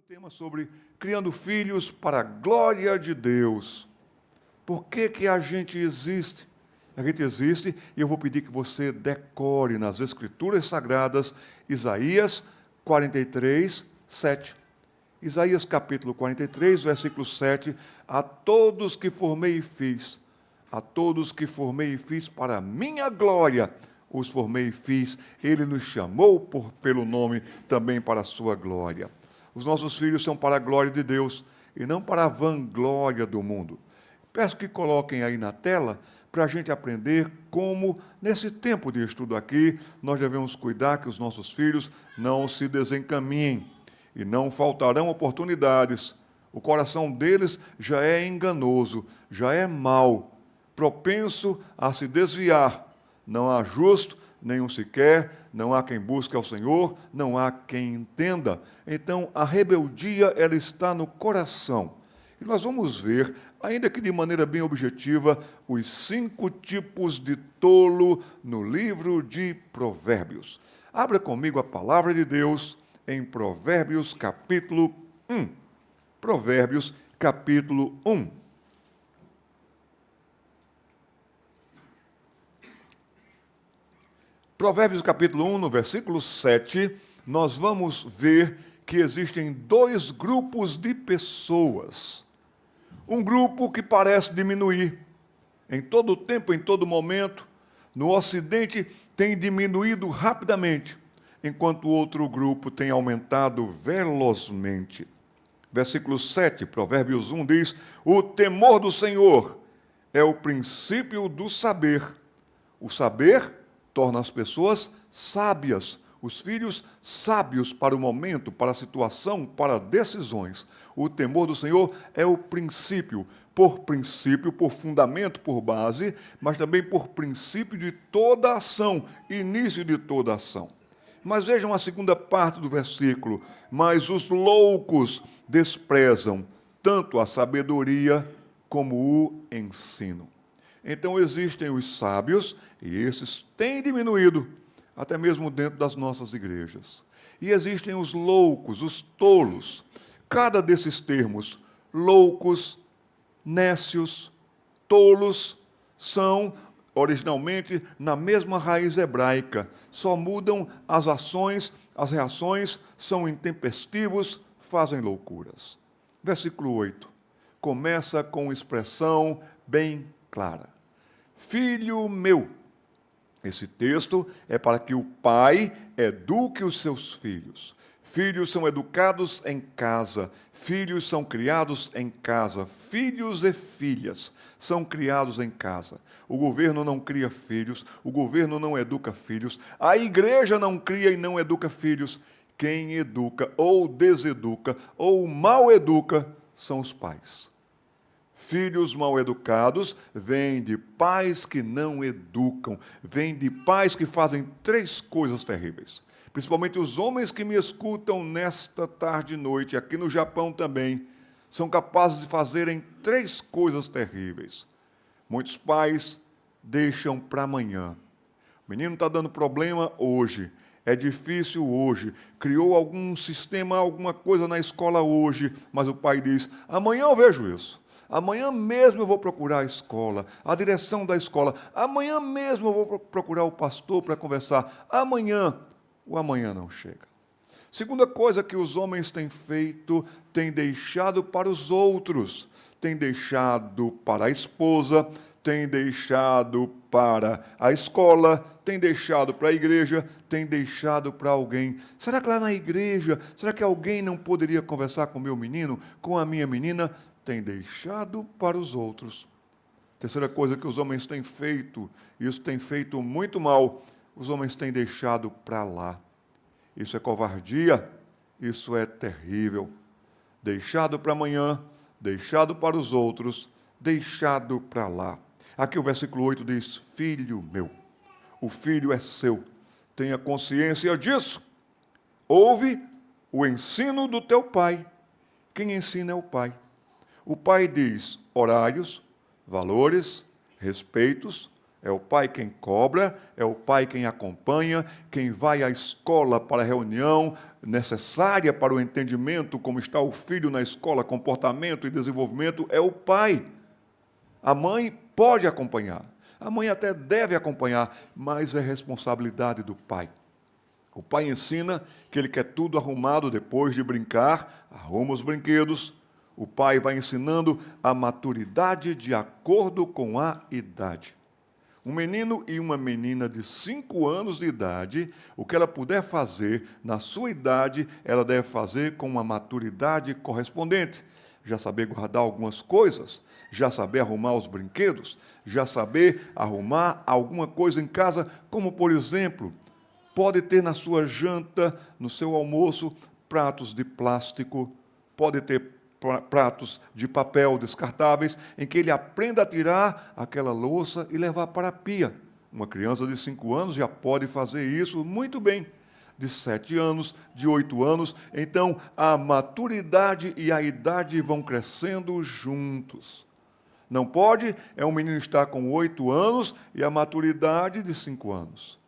tema sobre criando filhos para a glória de Deus. Por que a gente existe? A gente existe e eu vou pedir que você decore nas Escrituras Sagradas Isaías 43, 7. Isaías capítulo 43, versículo 7. A todos que formei e fiz, a todos que formei e fiz para a minha glória, os formei e fiz. Ele nos chamou pelo nome também para a sua glória. Os nossos filhos são para a glória de Deus e não para a vanglória do mundo. Peço que coloquem aí na tela para a gente aprender como, nesse tempo de estudo aqui, nós devemos cuidar que os nossos filhos não se desencaminhem e não faltarão oportunidades. O coração deles já é enganoso, já é mau, propenso a se desviar. Não há justo, nenhum sequer, não há quem busque ao Senhor, não há quem entenda. Então, a rebeldia, ela está no coração. E nós vamos ver, ainda que de maneira bem objetiva, os 5 tipos de tolo no livro de Provérbios. Abra comigo a palavra de Deus em Provérbios capítulo 1. Provérbios capítulo 1. Provérbios capítulo 1, no versículo 7, nós vamos ver que existem 2 grupos de pessoas. Um grupo que parece diminuir. Em todo tempo, em todo momento, no Ocidente tem diminuído rapidamente, enquanto o outro grupo tem aumentado velozmente. Versículo 7, Provérbios 1 diz: o temor do Senhor é o princípio do saber. O saber torna as pessoas sábias, os filhos sábios para o momento, para a situação, para decisões. O temor do Senhor é o princípio, por fundamento, por base, mas também por princípio de toda ação, início de toda ação. Mas vejam a segunda parte do versículo: mas os loucos desprezam tanto a sabedoria como o ensino. Então existem os sábios, e esses têm diminuído, até mesmo dentro das nossas igrejas. E existem os loucos, os tolos. Cada desses termos, loucos, nécios, tolos, são originalmente na mesma raiz hebraica. Só mudam as ações, as reações, são intempestivos, fazem loucuras. Versículo 8. Começa com expressão bem clara. Filho meu. Esse texto é para que o pai eduque os seus filhos. Filhos são educados em casa, filhos são criados em casa, filhos e filhas são criados em casa. O governo não cria filhos, o governo não educa filhos, a igreja não cria e não educa filhos. Quem educa ou deseduca ou mal educa são os pais. Filhos mal educados vêm de pais que não educam, vêm de pais que fazem 3 coisas terríveis. Principalmente os homens que me escutam nesta tarde e noite, aqui no Japão também, são capazes de fazerem 3 coisas terríveis. Muitos pais deixam para amanhã. O menino está dando problema hoje, é difícil hoje, criou algum sistema, alguma coisa na escola hoje, mas o pai diz: amanhã eu vejo isso. Amanhã mesmo eu vou procurar a escola, a direção da escola. Amanhã mesmo eu vou procurar o pastor para conversar. Amanhã, o amanhã não chega. Segunda coisa que os homens têm feito, têm deixado para os outros. Têm deixado para a esposa, têm deixado para a escola, têm deixado para a igreja, têm deixado para alguém. Será que lá na igreja, será que alguém não poderia conversar com o meu menino, com a minha menina? Tem deixado para os outros. Terceira coisa que os homens têm feito, e isso tem feito muito mal, os homens têm deixado para lá. Isso é covardia, isso é terrível. Deixado para amanhã, deixado para os outros, deixado para lá. Aqui o versículo 8 diz: filho meu, o filho é seu, tenha consciência disso. Ouve o ensino do teu pai. Quem ensina é o pai. O pai diz horários, valores, respeitos, É o pai quem cobra, é o pai quem acompanha, quem vai à escola para a reunião necessária para o entendimento, como está o filho na escola, comportamento e desenvolvimento, é o pai. A mãe pode acompanhar, a mãe até deve acompanhar, mas é responsabilidade do pai. O pai ensina que ele quer tudo arrumado depois de brincar, arruma os brinquedos. O pai vai ensinando a maturidade de acordo com a idade. Um menino e uma menina de 5 anos de idade, o que ela puder fazer na sua idade, ela deve fazer com uma maturidade correspondente. Já saber guardar algumas coisas, já saber arrumar os brinquedos, já saber arrumar alguma coisa em casa, como, por exemplo, pode ter na sua janta, no seu almoço, pratos de plástico, pode ter pratos de papel descartáveis, em que ele aprenda a tirar aquela louça e levar para a pia. Uma criança de 5 anos já pode fazer isso muito bem. De 7 anos, de 8 anos, então a maturidade e a idade vão crescendo juntos. Não pode é um menino estar com 8 anos e a maturidade de 5 anos.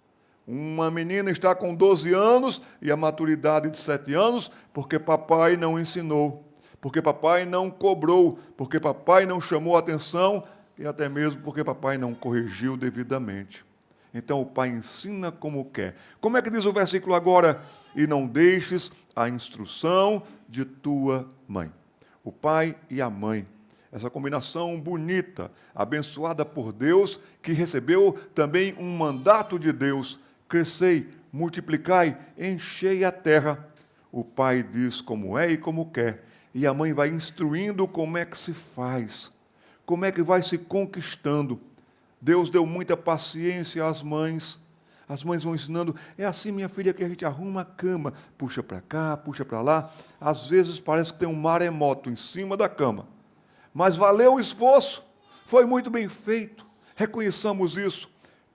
Uma menina está com 12 anos e a maturidade de 7 anos, porque papai não ensinou, porque papai não cobrou, porque papai não chamou atenção e até mesmo porque papai não corrigiu devidamente. Então o pai ensina como quer. Como é que diz o versículo agora? E não deixes a instrução de tua mãe. O pai e a mãe. Essa combinação bonita, abençoada por Deus, que recebeu também um mandato de Deus. Crescei, multiplicai, enchei a terra. O pai diz como é e como quer. E a mãe vai instruindo como é que se faz, como é que vai se conquistando. Deus deu muita paciência às mães. As mães vão ensinando, é assim, minha filha, que a gente arruma a cama. Puxa para cá, puxa para lá. Às vezes parece que tem um maremoto em cima da cama. Mas valeu o esforço, foi muito bem feito. Reconheçamos isso.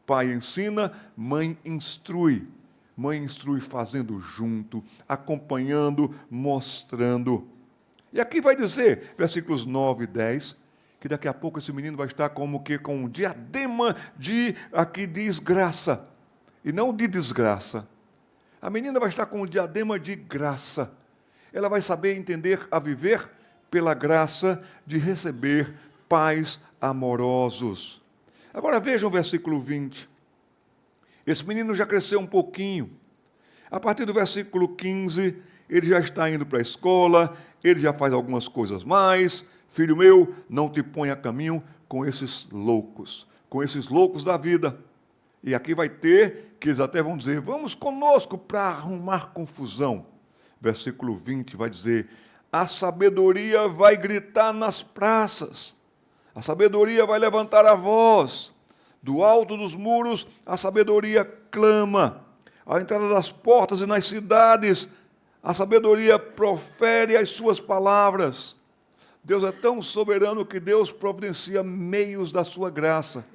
Pai ensina, mãe instrui. Mãe instrui fazendo junto, acompanhando, mostrando. E aqui vai dizer, versículos 9 e 10, que daqui a pouco esse menino vai estar como que com um diadema de, aqui diz, graça, e não de desgraça. A menina vai estar com um diadema de graça. Ela vai saber entender a viver pela graça de receber pais amorosos. Agora vejam o versículo 20. Esse menino já cresceu um pouquinho. A partir do versículo 15, ele já está indo para a escola, ele já faz algumas coisas mais. Filho meu, não te ponha a caminho com esses loucos da vida. E aqui vai ter, que eles até vão dizer, vamos conosco para arrumar confusão. Versículo 20 vai dizer, a sabedoria vai gritar nas praças, a sabedoria vai levantar a voz, do alto dos muros a sabedoria clama, à entrada das portas e nas cidades, a sabedoria profere as suas palavras. Deus é tão soberano que Deus providencia meios da sua graça.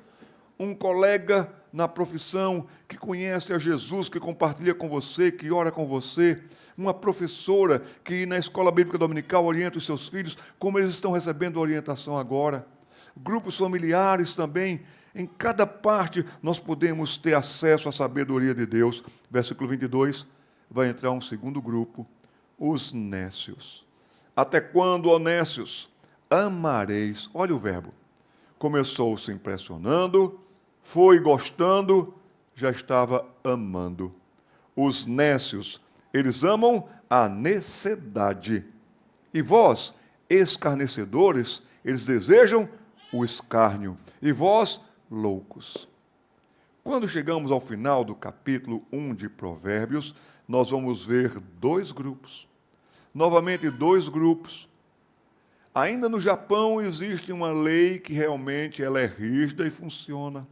Um colega na profissão que conhece a Jesus, que compartilha com você, que ora com você. Uma professora que na escola bíblica dominical orienta os seus filhos, como eles estão recebendo orientação agora. Grupos familiares também. Em cada parte nós podemos ter acesso à sabedoria de Deus. Versículo 22. Vai entrar um segundo grupo, os nécios. Até quando, ó nécios, amareis? Olha o verbo. Começou se impressionando, foi gostando, já estava amando. Os nécios, eles amam a necedade. E vós, escarnecedores, eles desejam o escárnio. E vós, loucos. Quando chegamos ao final do capítulo 1 de Provérbios, nós vamos ver dois grupos. Novamente, dois grupos. Ainda no Japão existe uma lei que realmente ela é rígida e funciona.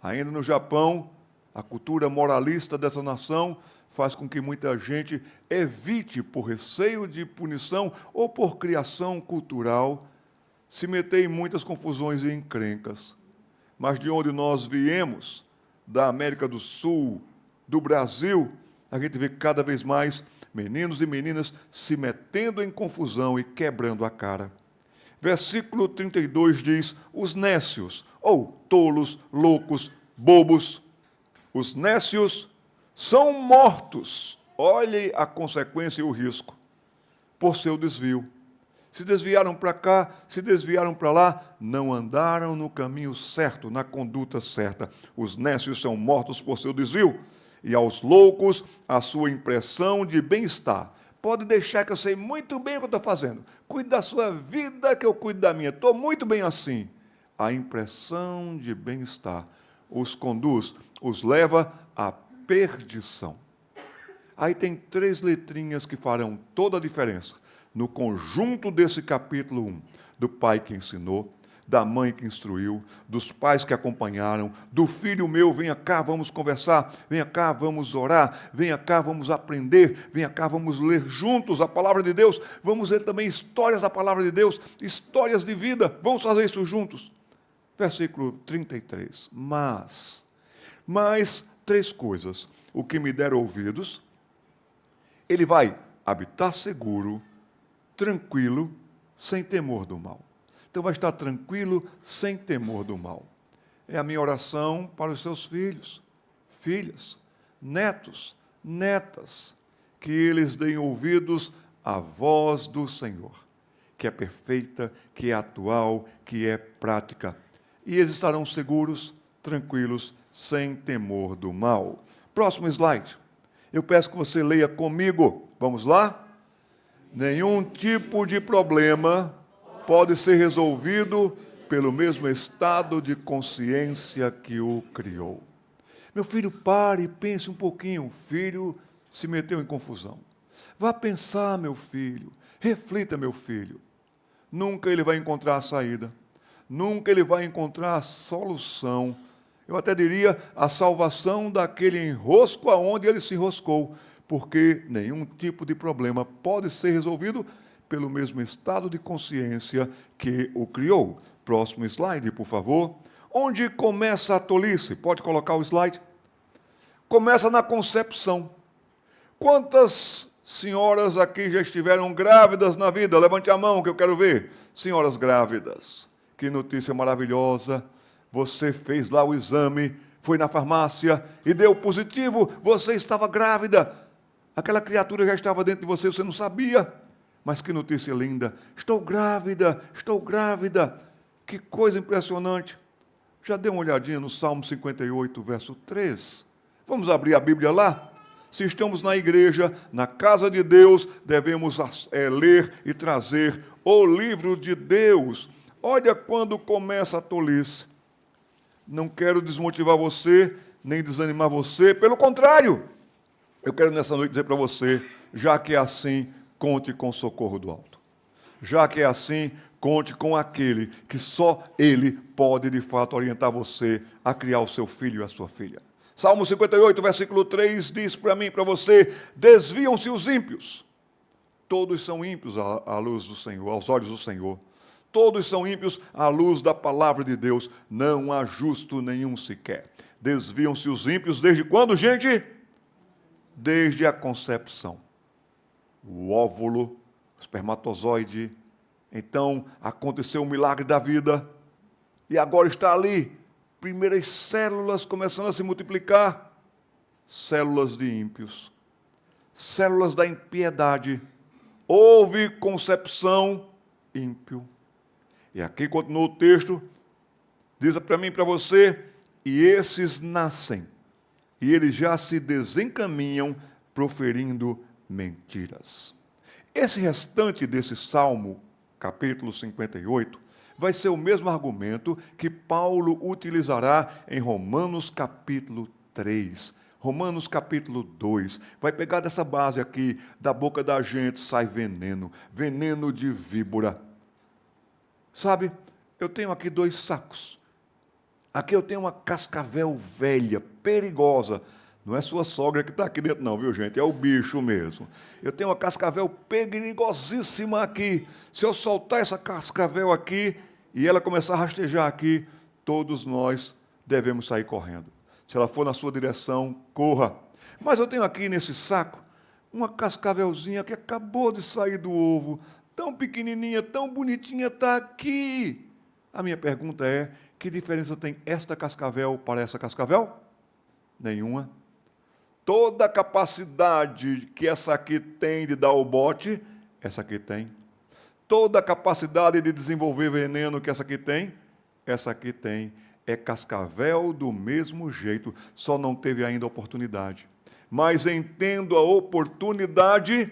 Ainda no Japão, a cultura moralista dessa nação faz com que muita gente evite, por receio de punição ou por criação cultural, se meter em muitas confusões e encrencas. Mas de onde nós viemos, da América do Sul, do Brasil, a gente vê cada vez mais meninos e meninas se metendo em confusão e quebrando a cara. Versículo 32 diz: os nécios, ou tolos, loucos, bobos. Os nécios são mortos. Olhe a consequência e o risco por seu desvio. Se desviaram para cá, se desviaram para lá, não andaram no caminho certo, na conduta certa. Os nécios são mortos por seu desvio, e aos loucos a sua impressão de bem-estar. Pode deixar que eu sei muito bem o que eu estou fazendo. Cuide da sua vida que eu cuido da minha. Estou muito bem assim. A impressão de bem-estar os conduz, os leva à perdição. Aí tem 3 letrinhas que farão toda a diferença no conjunto desse capítulo 1. Do pai que ensinou, da mãe que instruiu, dos pais que acompanharam, do filho meu, venha cá, vamos conversar, venha cá, vamos orar, venha cá, vamos aprender, venha cá, vamos ler juntos a palavra de Deus, vamos ler também histórias da palavra de Deus, histórias de vida, vamos fazer isso juntos. Versículo 33, mas 3 coisas: o que me der ouvidos, ele vai habitar seguro, tranquilo, sem temor do mal. Então vai estar tranquilo, sem temor do mal. É a minha oração para os seus filhos, filhas, netos, netas, que eles deem ouvidos à voz do Senhor, que é perfeita, que é atual, que é prática. E eles estarão seguros, tranquilos, sem temor do mal. Próximo slide. Eu peço que você leia comigo. Vamos lá? Nenhum tipo de problema pode ser resolvido pelo mesmo estado de consciência que o criou. Meu filho, pare e pense um pouquinho. O filho se meteu em confusão. Vá pensar, meu filho. Reflita, meu filho. Nunca ele vai encontrar a saída. Nunca ele vai encontrar a solução. Eu até diria a salvação daquele enrosco aonde ele se enroscou. Porque nenhum tipo de problema pode ser resolvido pelo mesmo estado de consciência que o criou. Próximo slide, por favor. Onde começa a tolice? Pode colocar o slide. Começa na concepção. Quantas senhoras aqui já estiveram grávidas na vida? Levante a mão que eu quero ver. Senhoras grávidas. Que notícia maravilhosa. Você fez lá o exame, foi na farmácia e deu positivo. Você estava grávida. Aquela criatura já estava dentro de você, você não sabia. Mas que notícia linda. Estou grávida, estou grávida. Que coisa impressionante. Já dê uma olhadinha no Salmo 58, verso 3. Vamos abrir a Bíblia lá? Se estamos na igreja, na casa de Deus, devemos ler e trazer o livro de Deus. Olha quando começa a tolice. Não quero desmotivar você, nem desanimar você. Pelo contrário, eu quero nessa noite dizer para você, já que é assim, conte com o socorro do alto. Já que é assim, conte com aquele que só ele pode de fato orientar você a criar o seu filho e a sua filha. Salmo 58, versículo 3 diz para mim e para você: desviam-se os ímpios. Todos são ímpios à luz do Senhor, aos olhos do Senhor. Todos são ímpios à luz da palavra de Deus. Não há justo nenhum sequer. Desviam-se os ímpios desde quando, gente? Desde a concepção. O óvulo, o espermatozoide. Então, aconteceu o milagre da vida. E agora está ali. Primeiras células começando a se multiplicar. Células de ímpios. Células da impiedade. Houve concepção, ímpio. E aqui continua o texto. Diz para mim e para você. E esses nascem. E eles já se desencaminham proferindo mentiras. Esse restante desse Salmo, capítulo 58, vai ser o mesmo argumento que Paulo utilizará em Romanos capítulo 3, Romanos capítulo 2. Vai pegar dessa base aqui, da boca da gente sai veneno, veneno de víbora. Sabe, eu tenho aqui 2 sacos. Aqui eu tenho uma cascavel velha, perigosa. Não é sua sogra que está aqui dentro não, viu, gente? É o bicho mesmo. Eu tenho uma cascavel perigosíssima aqui. Se eu soltar essa cascavel aqui e ela começar a rastejar aqui, todos nós devemos sair correndo. Se ela for na sua direção, corra. Mas eu tenho aqui nesse saco uma cascavelzinha que acabou de sair do ovo, tão pequenininha, tão bonitinha, está aqui. A minha pergunta é, que diferença tem esta cascavel para essa cascavel? Nenhuma. Toda a capacidade que essa aqui tem de dar o bote, essa aqui tem. Toda a capacidade de desenvolver veneno que essa aqui tem. É cascavel do mesmo jeito, só não teve ainda oportunidade. Mas entendo a oportunidade,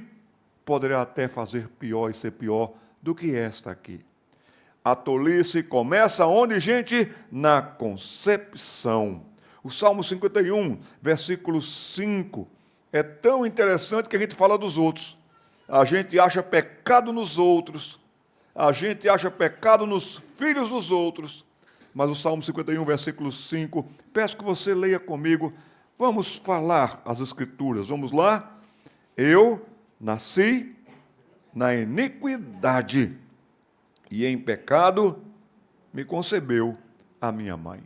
poderá até fazer pior e ser pior do que esta aqui. A tolice começa onde, gente? Na concepção. O Salmo 51, versículo 5, é tão interessante que a gente fala dos outros. A gente acha pecado nos outros, a gente acha pecado nos filhos dos outros. Mas o Salmo 51, versículo 5, peço que você leia comigo. Vamos falar as Escrituras. Vamos lá? Eu nasci na iniquidade, e em pecado me concebeu a minha mãe.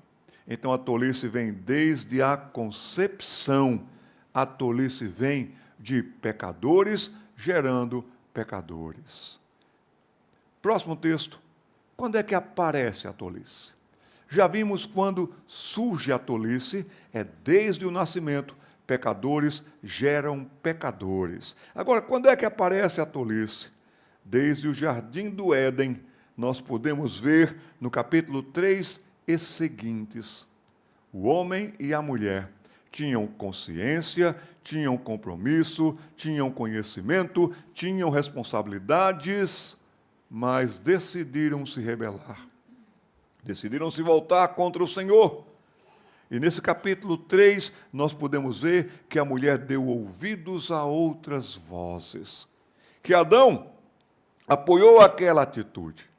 Então a tolice vem desde a concepção. A tolice vem de pecadores gerando pecadores. Próximo texto. Quando é que aparece a tolice? Já vimos quando surge a tolice, é desde o nascimento. Pecadores geram pecadores. Agora, quando é que aparece a tolice? Desde o jardim do Éden, nós podemos ver no capítulo 3 e seguintes. O homem e a mulher tinham consciência, tinham compromisso, tinham conhecimento, tinham responsabilidades, mas decidiram se rebelar. Decidiram se voltar contra o Senhor. E nesse capítulo 3, nós podemos ver que a mulher deu ouvidos a outras vozes. Que Adão apoiou aquela atitude.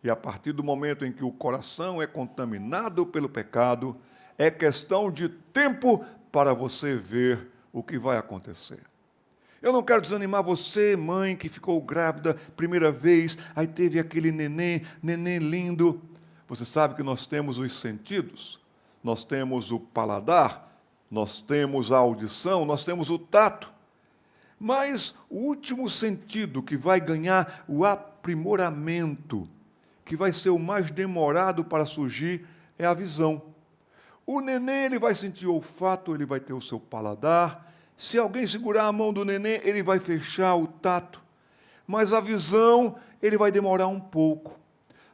E a partir do momento em que o coração é contaminado pelo pecado, é questão de tempo para você ver o que vai acontecer. Eu não quero desanimar você, mãe, que ficou grávida primeira vez, aí teve aquele neném lindo. Você sabe que nós temos os sentidos, nós temos o paladar, nós temos a audição, nós temos o tato. Mas o último sentido que vai ganhar o aprimoramento, que vai ser o mais demorado para surgir, é a visão. O neném ele vai sentir o olfato, ele vai ter o seu paladar. Se alguém segurar a mão do neném, ele vai fechar o tato. Mas a visão, ele vai demorar um pouco.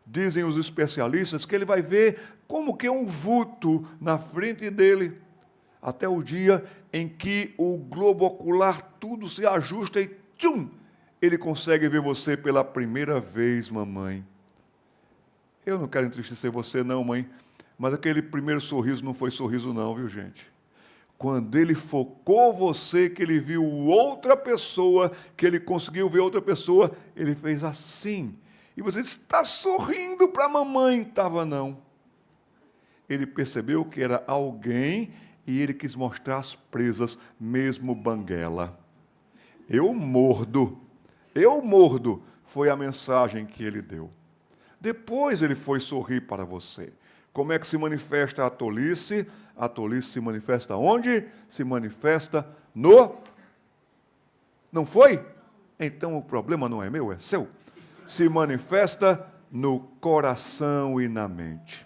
Dizem os especialistas que ele vai ver como que é um vulto na frente dele, até o dia em que o globo ocular tudo se ajusta e tchum, ele consegue ver você pela primeira vez, mamãe. Eu não quero entristecer você não, mãe, mas aquele primeiro sorriso não foi sorriso não, viu, gente? Quando ele focou você, que ele viu outra pessoa, que ele conseguiu ver outra pessoa, ele fez assim. E você disse, está sorrindo para a mamãe. Estava não. Ele percebeu que era alguém e ele quis mostrar as presas, mesmo banguela. Eu mordo, foi a mensagem que ele deu. Depois ele foi sorrir para você. Como é que se manifesta a tolice? A tolice se manifesta onde? Se manifesta no... Não foi? Então o problema não é meu, é seu. Se manifesta no coração e na mente.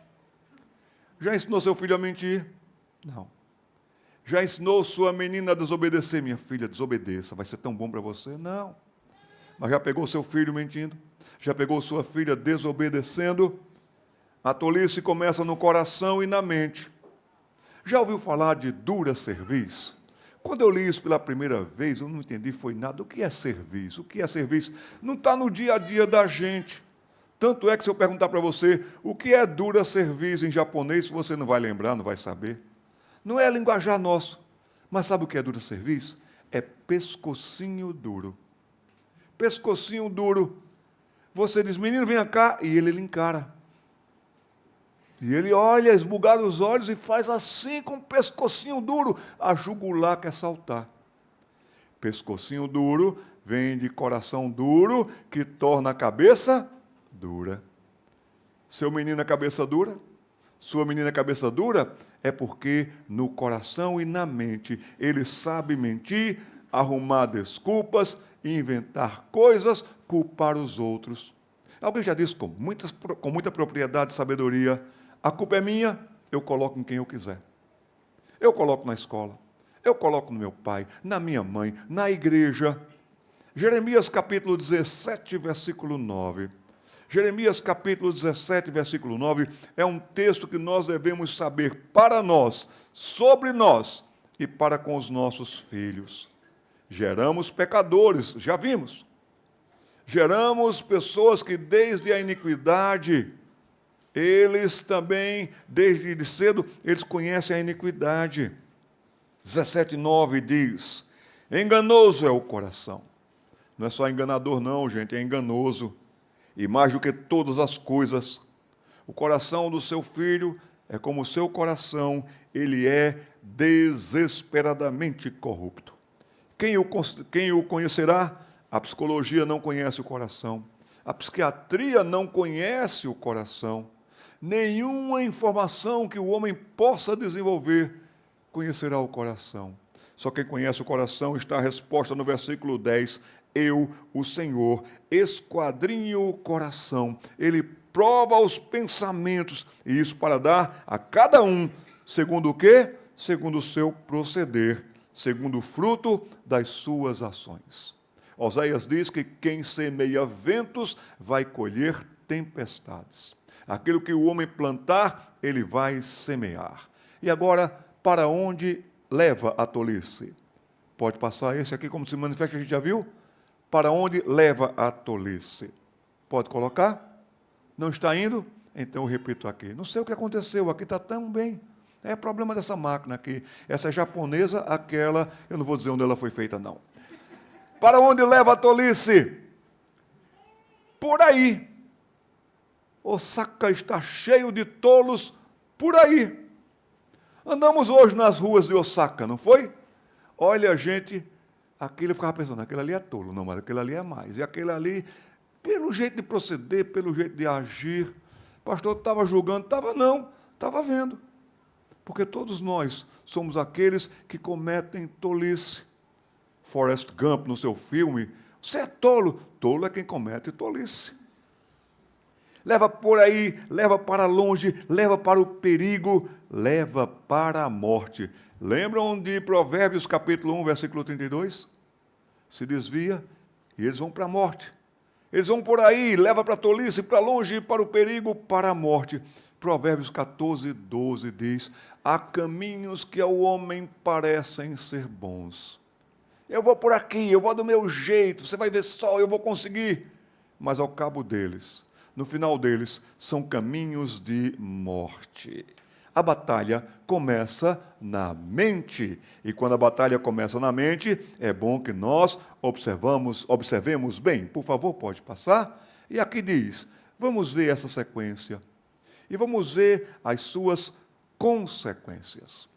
Já ensinou seu filho a mentir? Não. Já ensinou sua menina a desobedecer? Minha filha, desobedeça, vai ser tão bom para você? Não. Mas já pegou seu filho mentindo? Já pegou sua filha desobedecendo? A tolice começa no coração e na mente. Já ouviu falar de dura cerviz? Quando eu li isso pela primeira vez, eu não entendi foi nada. O que é cerviz? O que é cerviz? Não está no dia a dia da gente. Tanto é que se eu perguntar para você o que é dura cerviz em japonês, você não vai lembrar, não vai saber. Não é linguajar nosso. Mas sabe o que é dura cerviz? É pescocinho duro. Pescocinho duro. Você diz, menino, venha cá, e ele lhe encara. E ele olha, esbugalha os olhos e faz assim com o pescocinho duro. A jugular quer saltar. Pescocinho duro vem de coração duro, que torna a cabeça dura. Seu menino é cabeça dura? Sua menina é cabeça dura? É porque no coração e na mente ele sabe mentir, arrumar desculpas inventar coisas, culpar os outros. Alguém já disse com muita propriedade e sabedoria: a culpa é minha, eu coloco em quem eu quiser. Eu coloco na escola, eu coloco no meu pai, na minha mãe, na igreja. Jeremias capítulo 17, versículo 9. Jeremias capítulo 17, versículo 9, é um texto que nós devemos saber para nós, sobre nós e para com os nossos filhos. Geramos pecadores, já vimos. Geramos pessoas que desde a iniquidade, eles também, desde cedo, eles conhecem a iniquidade. 17:9 diz: enganoso é o coração. Não é só enganador não, gente, é enganoso. E mais do que todas as coisas, o coração do seu filho é como o seu coração, ele é desesperadamente corrupto. Quem o conhecerá? A psicologia não conhece o coração. A psiquiatria não conhece o coração. Nenhuma informação que o homem possa desenvolver conhecerá o coração. Só quem conhece o coração está a resposta no versículo 10. Eu, o Senhor, esquadrinho o coração. Ele prova os pensamentos, e isso para dar a cada um, segundo o quê? Segundo o seu proceder, segundo o fruto das suas ações. Oséias diz que quem semeia ventos vai colher tempestades. Aquilo que o homem plantar, ele vai semear. E agora, para onde leva a tolice? Pode passar esse aqui como se manifesta, a gente já viu? Para onde leva a tolice? Pode colocar? Não está indo? Então eu repito aqui. Não sei o que aconteceu, aqui está tão bem. É problema dessa máquina aqui. Essa é japonesa, aquela, eu não vou dizer onde ela foi feita, não. Para onde leva a tolice? Por aí. Osaka está cheio de tolos por aí. Andamos hoje nas ruas de Osaka, não foi? Olha, gente, aquele eu ficava pensando, aquele ali é tolo, não, mas aquele ali é mais. E aquele ali, pelo jeito de proceder, pelo jeito de agir, o pastor estava julgando, estava vendo. Porque todos nós somos aqueles que cometem tolice. Forrest Gump, no seu filme, você é tolo. Tolo é quem comete tolice. Leva por aí, leva para longe, leva para o perigo, leva para a morte. Lembram de Provérbios capítulo 1, versículo 32? Se desvia e eles vão para a morte. Eles vão por aí, leva para a tolice, para longe, para o perigo, para a morte. Provérbios 14, 12 diz: há caminhos que ao homem parecem ser bons. Eu vou por aqui, eu vou do meu jeito, você vai ver só, eu vou conseguir. Mas ao cabo deles, no final deles, são caminhos de morte. A batalha começa na mente. E quando a batalha começa na mente, é bom que nós observemos bem. Por favor, pode passar. E aqui diz, vamos ver essa sequência. E vamos ver as suas consequências.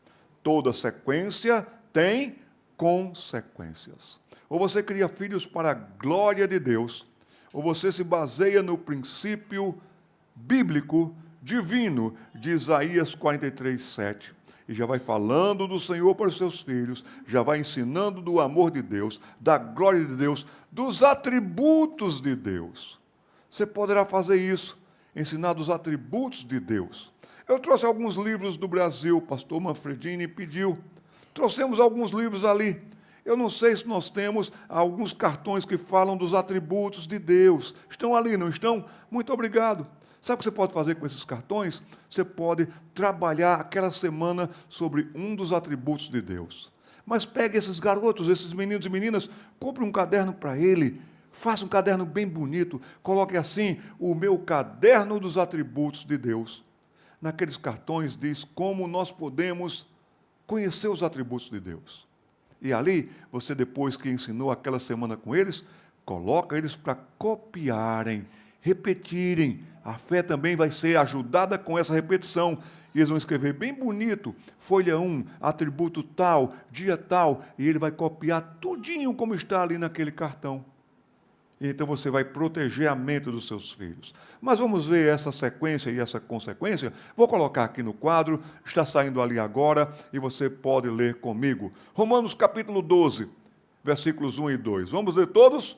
Toda sequência tem consequências. Ou você cria filhos para a glória de Deus, ou você se baseia no princípio bíblico, divino, de Isaías 43, 7. E já vai falando do Senhor para os seus filhos, já vai ensinando do amor de Deus, da glória de Deus, dos atributos de Deus. Você poderá fazer isso, ensinar dos atributos de Deus. Eu trouxe alguns livros do Brasil, o pastor Manfredini pediu. Trouxemos alguns livros ali. Eu não sei se nós temos alguns cartões que falam dos atributos de Deus. Estão ali, não estão? Muito obrigado. Sabe o que você pode fazer com esses cartões? Você pode trabalhar aquela semana sobre um dos atributos de Deus. Mas pegue esses garotos, esses meninos e meninas, compre um caderno para ele, faça um caderno bem bonito, coloque assim, o meu caderno dos atributos de Deus. Naqueles cartões diz como nós podemos conhecer os atributos de Deus. E ali, você depois que ensinou aquela semana com eles, coloca eles para copiarem, repetirem. A fé também vai ser ajudada com essa repetição. E eles vão escrever bem bonito, folha 1, atributo tal, dia tal, e ele vai copiar tudinho como está ali naquele cartão. E então você vai proteger a mente dos seus filhos. Mas vamos ver essa sequência e essa consequência. Vou colocar aqui no quadro, está saindo ali agora, e você pode ler comigo. Romanos capítulo 12, versículos 1 e 2. Vamos ler todos?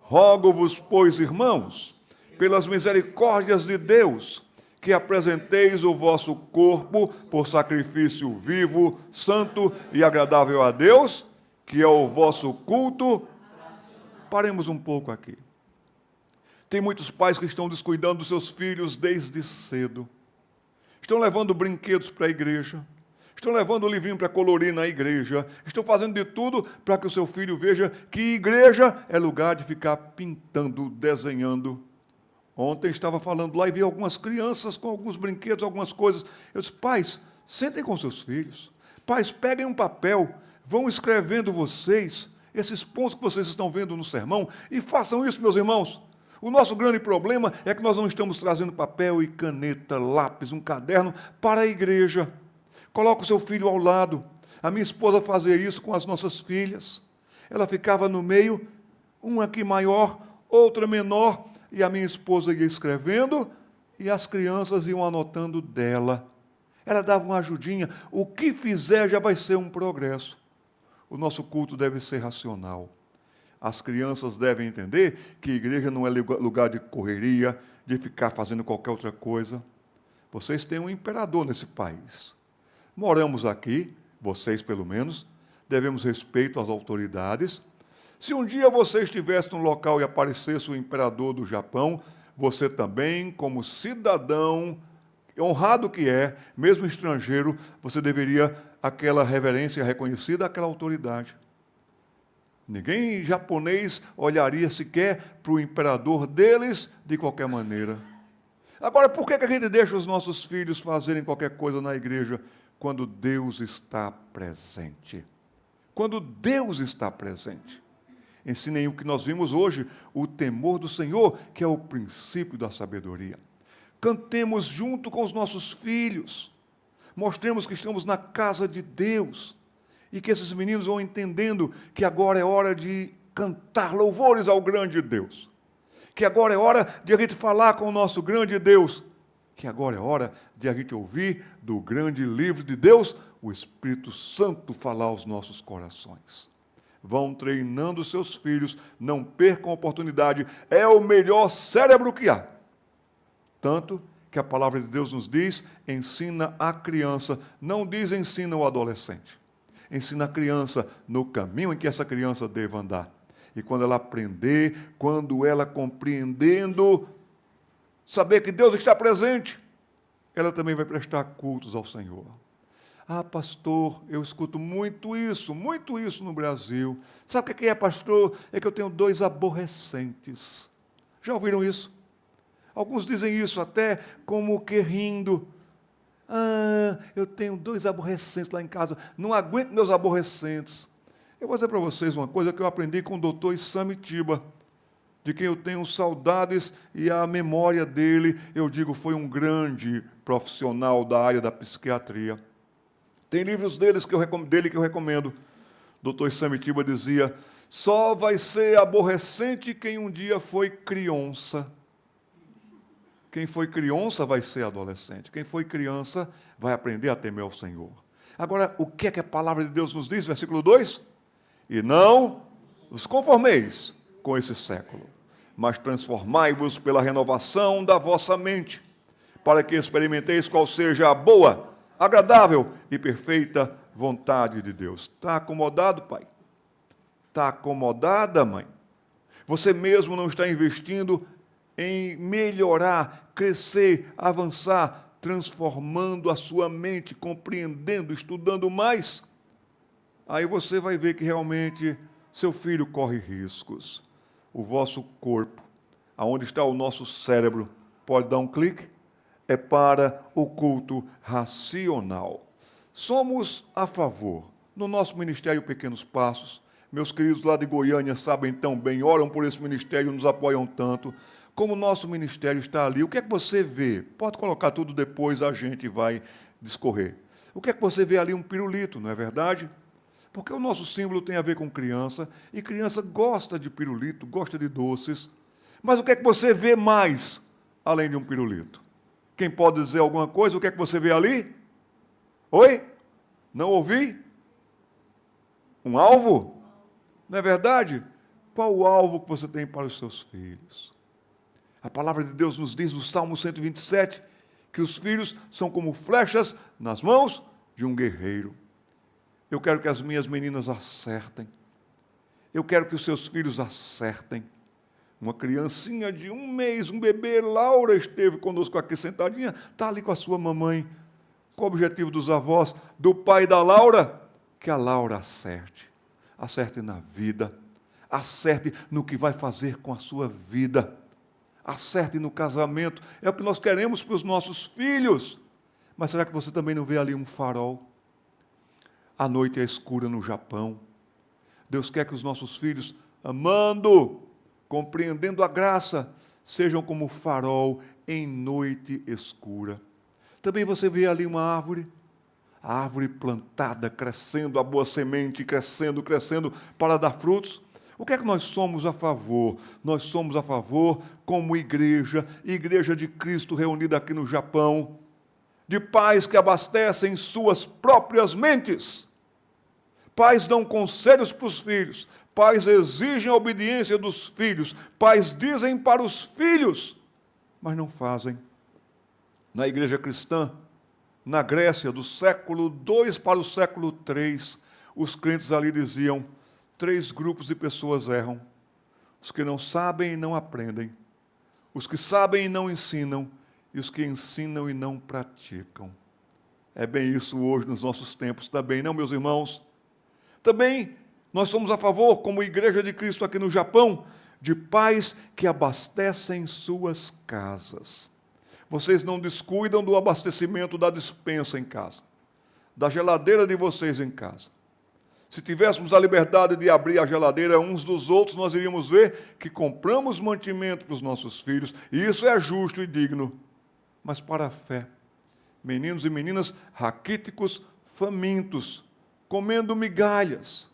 Rogo-vos, pois, irmãos, pelas misericórdias de Deus, que apresenteis o vosso corpo por sacrifício vivo, santo e agradável a Deus, que é o vosso culto. Paremos um pouco aqui. Tem muitos pais que estão descuidando dos seus filhos desde cedo. Estão levando brinquedos para a igreja. Estão levando o livrinho para colorir na igreja. Estão fazendo de tudo para que o seu filho veja que igreja é lugar de ficar pintando, desenhando. Ontem estava falando lá e vi algumas crianças com alguns brinquedos, algumas coisas. Eu disse, pais, sentem com seus filhos. Pais, peguem um papel, vão escrevendo vocês, esses pontos que vocês estão vendo no sermão, e façam isso, meus irmãos. O nosso grande problema é que nós não estamos trazendo papel e caneta, lápis, um caderno para a igreja. Coloca o seu filho ao lado. A minha esposa fazia isso com as nossas filhas. Ela ficava no meio, uma aqui maior, outra menor, e a minha esposa ia escrevendo e as crianças iam anotando dela. Ela dava uma ajudinha. O que fizer já vai ser um progresso. O nosso culto deve ser racional. As crianças devem entender que a igreja não é lugar de correria, de ficar fazendo qualquer outra coisa. Vocês têm um imperador nesse país. Moramos aqui, vocês pelo menos, devemos respeito às autoridades. Se um dia você estivesse num local e aparecesse o imperador do Japão, você também, como cidadão, honrado que é, mesmo estrangeiro, você deveria aquela reverência reconhecida àquela autoridade. Ninguém japonês olharia sequer para o imperador deles de qualquer maneira. Agora, por que a gente deixa os nossos filhos fazerem qualquer coisa na igreja quando Deus está presente? Quando Deus está presente. Ensinem o que nós vimos hoje, o temor do Senhor, que é o princípio da sabedoria. Cantemos junto com os nossos filhos. Mostremos que estamos na casa de Deus. E que esses meninos vão entendendo que agora é hora de cantar louvores ao grande Deus. Que agora é hora de a gente falar com o nosso grande Deus. Que agora é hora de a gente ouvir do grande livro de Deus, o Espírito Santo falar aos nossos corações. Vão treinando seus filhos, não percam a oportunidade, é o melhor cérebro que há. Tanto que a palavra de Deus nos diz, ensina a criança, não diz ensina o adolescente. Ensina a criança no caminho em que essa criança deve andar. E quando ela aprender, quando ela compreendendo, saber que Deus está presente, ela também vai prestar cultos ao Senhor. Ah, pastor, eu escuto muito isso no Brasil. Sabe o que é, pastor? É que eu tenho 2 aborrecentes. Já ouviram isso? Alguns dizem isso até como que rindo. Ah, eu tenho 2 aborrecentes lá em casa, não aguento meus aborrecentes. Eu vou dizer para vocês uma coisa que eu aprendi com o doutor Isamitiba, de quem eu tenho saudades e a memória dele, eu digo, foi um grande profissional da área da psiquiatria. Tem livros dele que eu recomendo. Doutor Isamitiba dizia, só vai ser aborrecente quem um dia foi criança. Quem foi criança vai ser adolescente. Quem foi criança vai aprender a temer ao Senhor. Agora, o que é que a palavra de Deus nos diz? Versículo 2. E não os conformeis com esse século, mas transformai-vos pela renovação da vossa mente, para que experimenteis qual seja a boa, agradável e perfeita vontade de Deus. Está acomodado, pai? Está acomodada, mãe? Você mesmo não está investindo em melhorar, crescer, avançar, transformando a sua mente, compreendendo, estudando mais? Aí você vai ver que realmente seu filho corre riscos. O vosso corpo, aonde está o nosso cérebro, pode dar um clique? É para o culto racional. Somos a favor. No nosso Ministério Pequenos Passos, meus queridos lá de Goiânia sabem tão bem, oram por esse ministério, nos apoiam tanto. Como o nosso ministério está ali, o que é que você vê? Pode colocar tudo depois, a gente vai discorrer. O que é que você vê ali? Um pirulito, não é verdade? Porque o nosso símbolo tem a ver com criança, e criança gosta de pirulito, gosta de doces. Mas o que é que você vê mais, além de um pirulito? Quem pode dizer alguma coisa? O que é que você vê ali? Oi? Não ouvi? Um alvo? Não é verdade? Qual o alvo que você tem para os seus filhos? A palavra de Deus nos diz no Salmo 127 que os filhos são como flechas nas mãos de um guerreiro. Eu quero que as minhas meninas acertem. Eu quero que os seus filhos acertem. Uma criancinha de 1 mês, um bebê, Laura, esteve conosco aqui sentadinha, está ali com a sua mamãe. Qual o objetivo dos avós, do pai da Laura? Que a Laura acerte. Acerte na vida. Acerte no que vai fazer com a sua vida. Acerte no casamento. É o que nós queremos para os nossos filhos. Mas será que você também não vê ali um farol? A noite é escura no Japão. Deus quer que os nossos filhos, amando, compreendendo a graça, sejam como farol em noite escura. Também você vê ali uma árvore, a árvore plantada, crescendo, a boa semente, crescendo, crescendo, para dar frutos. O que é que nós somos a favor? Nós somos a favor, como igreja de Cristo reunida aqui no Japão, de pais que abastecem suas próprias mentes. Pais dão conselhos para os filhos, pais exigem a obediência dos filhos, pais dizem para os filhos, mas não fazem. Na igreja cristã, na Grécia, do século II para o século III, os crentes ali diziam: 3 grupos de pessoas erram: os que não sabem e não aprendem, os que sabem e não ensinam, e os que ensinam e não praticam. É bem isso hoje nos nossos tempos também, não, meus irmãos? Também nós somos a favor, como Igreja de Cristo aqui no Japão, de pais que abastecem suas casas. Vocês não descuidam do abastecimento da despensa em casa, da geladeira de vocês em casa. Se tivéssemos a liberdade de abrir a geladeira uns dos outros, nós iríamos ver que compramos mantimento para os nossos filhos, e isso é justo e digno. Mas para a fé, meninos e meninas raquíticos, famintos, comendo migalhas.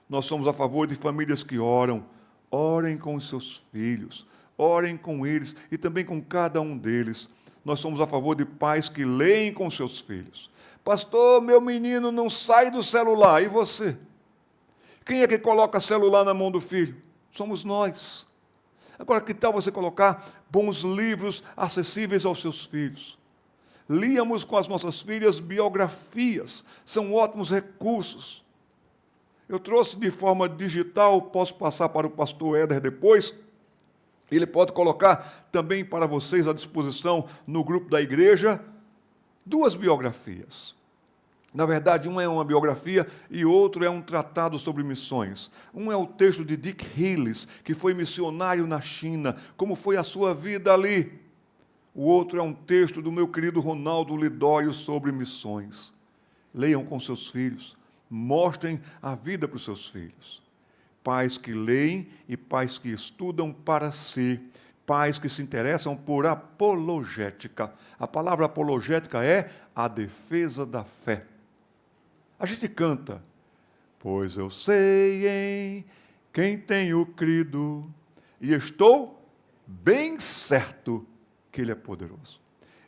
Nós somos a favor de famílias que oram. Orem com os seus filhos, orem com eles e também com cada um deles. Nós somos a favor de pais que leem com seus filhos. Pastor, meu menino não sai do celular. E você? Quem é que coloca celular na mão do filho? Somos nós. Agora, que tal você colocar bons livros acessíveis aos seus filhos? Líamos com as nossas filhas biografias. São ótimos recursos. Eu trouxe de forma digital, posso passar para o pastor Éder depois. Ele pode colocar também para vocês à disposição no grupo da igreja 2 biografias. Na verdade, uma é uma biografia e outro é um tratado sobre missões. Um é o texto de Dick Hillis, que foi missionário na China, como foi a sua vida ali. O outro é um texto do meu querido Ronaldo Lidório sobre missões. Leiam com seus filhos, mostrem a vida para os seus filhos. Pais que leem e pais que estudam para si. Pais que se interessam por apologética. A palavra apologética é a defesa da fé. A gente canta: pois eu sei em quem tenho crido e estou bem certo que Ele é poderoso.